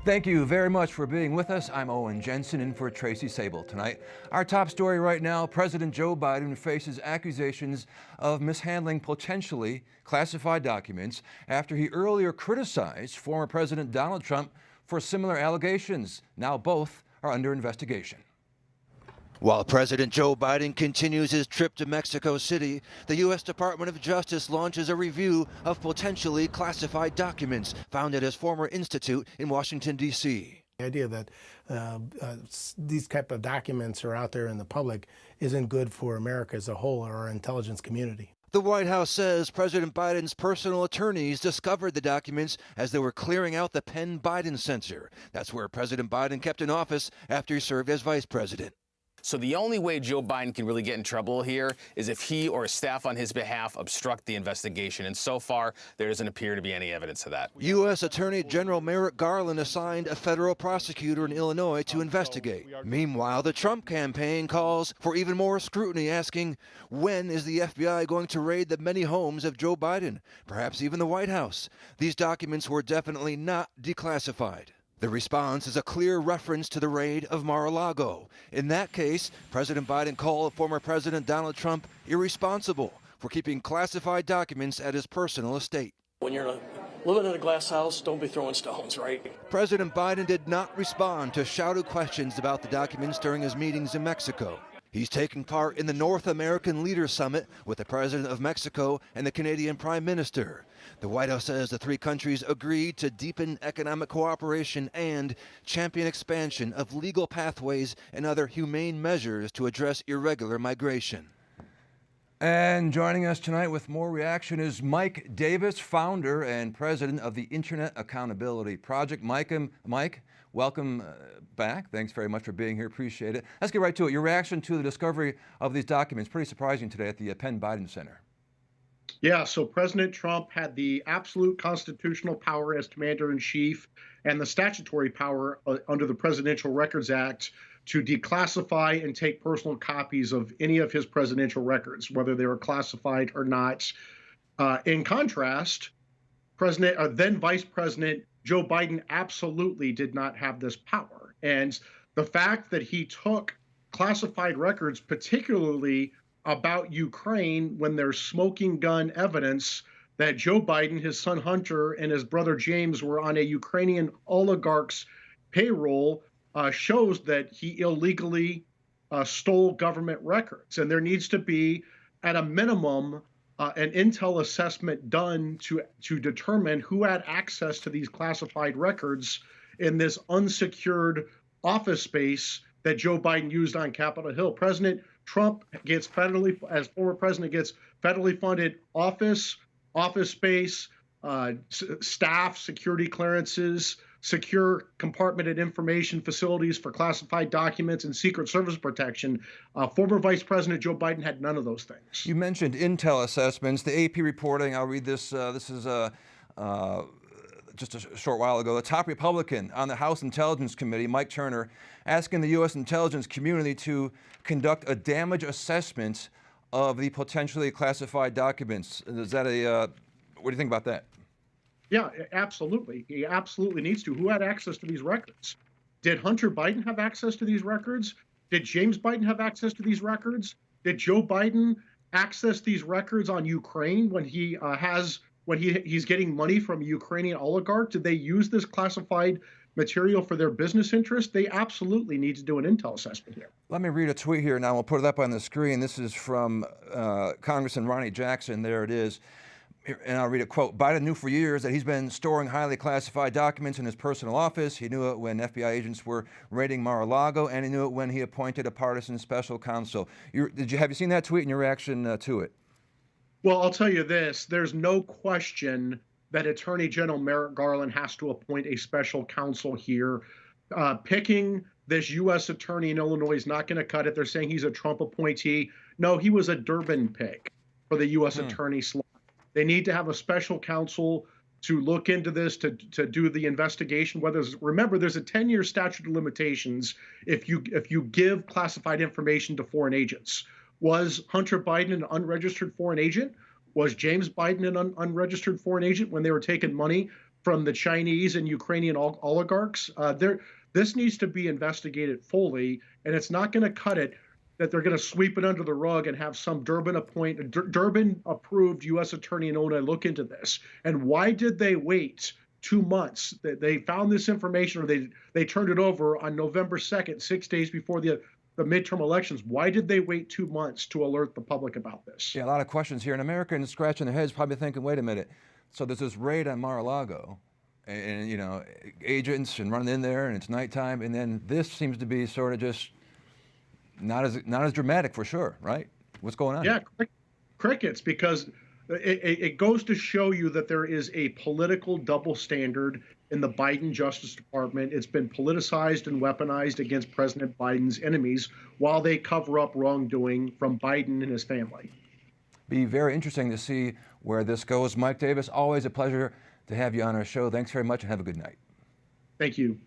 Thank you very much for being with us. I'm Owen Jensen in for Tracy Sable tonight. Our top story right now, President Joe Biden faces accusations of mishandling potentially classified documents after he earlier criticized former President Donald Trump for similar allegations. Now both are under investigation. While President Joe Biden continues his trip to Mexico City, the U.S. Department of Justice launches a review of potentially classified documents found at his former institute in Washington, D.C. The idea that these type of documents are out there in the public isn't good for America as a whole or our intelligence community. The White House says President Biden's personal attorneys discovered the documents as they were clearing out the Penn Biden censor. That's where President Biden kept in office after he served as vice president. So the only way Joe Biden can really get in trouble here is if he or staff on his behalf obstruct the investigation. And so far, there doesn't appear to be any evidence of that. U.S. Attorney General Merrick Garland assigned a federal prosecutor in Illinois to investigate. Meanwhile, the Trump campaign calls for even more scrutiny, asking, when is the FBI going to raid the many homes of Joe Biden, perhaps even the White House? These documents were definitely not declassified. The response is a clear reference to the raid of Mar-a-Lago. In that case, President Biden called former President Donald Trump irresponsible for keeping classified documents at his personal estate. When you're living in a glass house, don't be throwing stones, right? President Biden did not respond to shouted questions about the documents during his meetings in Mexico. He's taking part in the North American Leaders Summit with the President of Mexico and the Canadian Prime Minister. The White House says the three countries agreed to deepen economic cooperation and champion expansion of legal pathways and other humane measures to address irregular migration. And joining us tonight with more reaction is Mike Davis, founder and president of the Internet Accountability Project. Mike, welcome back. Thanks very much for being here. Appreciate it. Let's get right to it. Your reaction to the discovery of these documents, pretty surprising today at the Penn Biden Center. Yeah, so President Trump had the absolute constitutional power as commander-in-chief and the statutory power under the Presidential Records Act to declassify and take personal copies of any of his presidential records, whether they were classified or not. In contrast, then Vice President Joe Biden absolutely did not have this power. And the fact that he took classified records, particularly about Ukraine, when there's smoking gun evidence that Joe Biden, his son Hunter, and his brother James were on a Ukrainian oligarch's payroll, shows that he illegally stole government records. And there needs to be, at a minimum, an intel assessment done to determine who had access to these classified records in this unsecured office space that Joe Biden used on Capitol Hill. President Trump gets as former president, gets federally funded office space, staff, security clearances, secure compartmented information facilities for classified documents, and Secret Service protection. Former Vice President Joe Biden had none of those things. You mentioned intel assessments. The AP reporting, I'll read this. This is just a short while ago. The top Republican on the House Intelligence Committee, Mike Turner, asking the U.S. intelligence community to conduct a damage assessment of the potentially classified documents. Is that what do you think about that? Yeah, absolutely. He absolutely needs to. Who had access to these records? Did Hunter Biden have access to these records? Did James Biden have access to these records? Did Joe Biden access these records on Ukraine when he's getting money from a Ukrainian oligarch? Did they use this classified material for their business interest? They absolutely need to do an intel assessment here. Let me read a tweet here now. We'll put it up on the screen. This is from Congressman Ronnie Jackson. There it is. And I'll read a quote. Biden knew for years that he's been storing highly classified documents in his personal office. He knew it when FBI agents were raiding Mar-a-Lago, and he knew it when he appointed a partisan special counsel. Have you seen that tweet and your reaction to it? Well, I'll tell you this. There's no question that Attorney General Merrick Garland has to appoint a special counsel here. Picking this U.S. attorney in Illinois is not going to cut it. They're saying he's a Trump appointee. No, he was a Durbin pick for the U.S. attorney slot. They need to have a special counsel to look into this, to do the investigation. Remember, there's a 10-year statute of limitations if you give classified information to foreign agents. Was Hunter Biden an unregistered foreign agent? Was James Biden an unregistered foreign agent when they were taking money from the Chinese and Ukrainian oligarchs. This needs to be investigated fully, and it's not going to cut it that they're going to sweep it under the rug and have some Durbin-approved U.S. attorney in Illinois look into this. And why did they wait 2 months? They found this information, or they turned it over on November 2nd, 6 days before the midterm elections. Why did they wait 2 months to alert the public about this? Yeah, a lot of questions here. And Americans scratching their heads, probably thinking, wait a minute. So there's this raid on Mar-a-Lago, and you know, agents and running in there, and it's nighttime, and then this seems to be sort of just not as dramatic, for sure, right? What's going on? Yeah, crickets, because it goes to show you that there is a political double standard in the Biden Justice Department. It's been politicized and weaponized against President Biden's enemies while they cover up wrongdoing from Biden and his family. Be very interesting to see where this goes. Mike Davis, always a pleasure to have you on our show. Thanks very much and have a good night. Thank you.